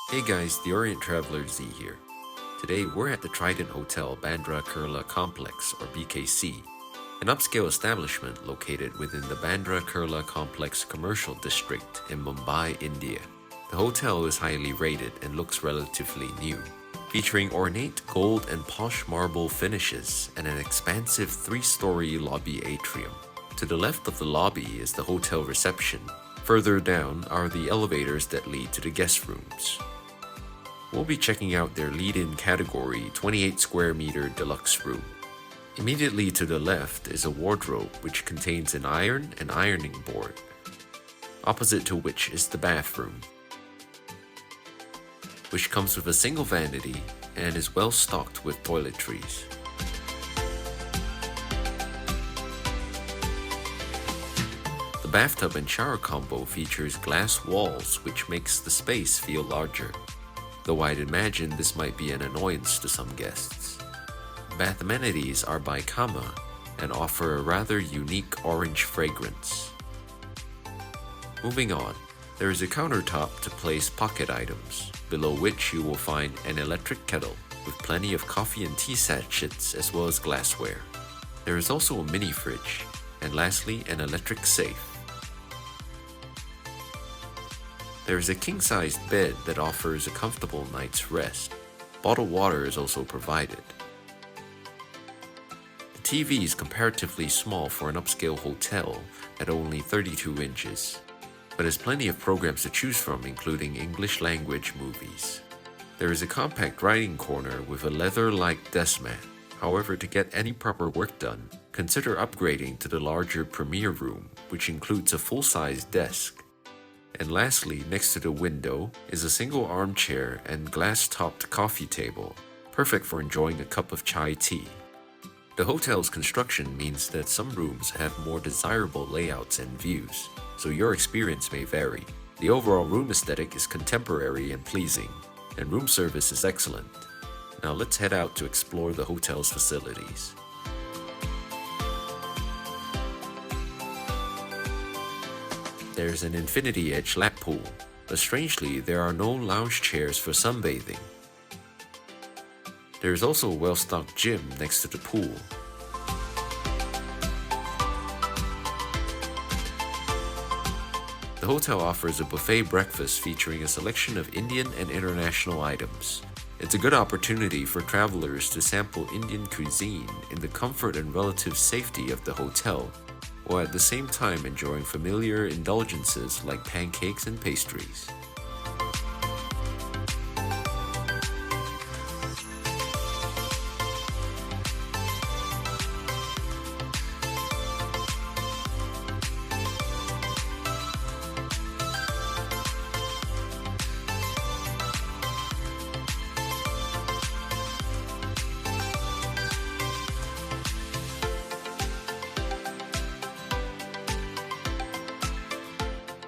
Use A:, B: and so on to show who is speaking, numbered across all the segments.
A: Hey guys, the OrientTravellerZ here. Today we're at the Trident Hotel Bandra Kurla Complex or BKC, an upscale establishment located within the Bandra Kurla Complex commercial district in Mumbai, India. The hotel is highly rated and looks relatively new, featuring ornate gold and posh marble finishes and an expansive 3-story lobby atrium. To the left of the lobby is the hotel reception. Further down are the elevators that lead to the guest rooms. We'll be checking out their lead-in category 28 square meter deluxe room. Immediately to the left is a wardrobe which contains an iron and ironing board, opposite to which is the bathroom, which comes with a single vanity and is well stocked with toiletries. The bathtub and shower combo features glass walls which makes the space feel larger, though I'd imagine this might be an annoyance to some guests. Bath amenities are by Kama and offer a rather unique orange fragrance. Moving on, there is a countertop to place pocket items, below which you will find an electric kettle with plenty of coffee and tea sachets as well as glassware. There is also a mini fridge, and lastly an electric safe. There is a king-sized bed that offers a comfortable night's rest. Bottled water is also provided. The TV is comparatively small for an upscale hotel at only 32 inches, but has plenty of programs to choose from, including English language movies. There is a compact writing corner with a leather-like desk mat. However, to get any proper work done, consider upgrading to the larger premier room, which includes a full-size desk. And lastly, next to the window is a single armchair and glass-topped coffee table, perfect for enjoying a cup of chai tea. The hotel's construction means that some rooms have more desirable layouts and views, so your experience may vary. The overall room aesthetic is contemporary and pleasing, and room service is excellent. Now let's head out to explore the hotel's facilities. There's an infinity edge lap pool, but strangely there are no lounge chairs for sunbathing. There is also a well-stocked gym next to the pool. The hotel offers a buffet breakfast featuring a selection of Indian and international items. It's a good opportunity for travelers to sample Indian cuisine in the comfort and relative safety of the hotel, while at the same time enjoying familiar indulgences like pancakes and pastries.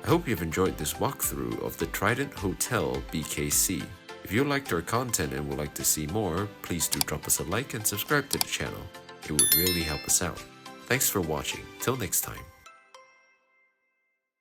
A: I hope you've enjoyed this walkthrough of the Trident Hotel BKC. If you liked our content and would like to see more, please do drop us a like and subscribe to the channel. It would really help us out. Thanks for watching. Till next time.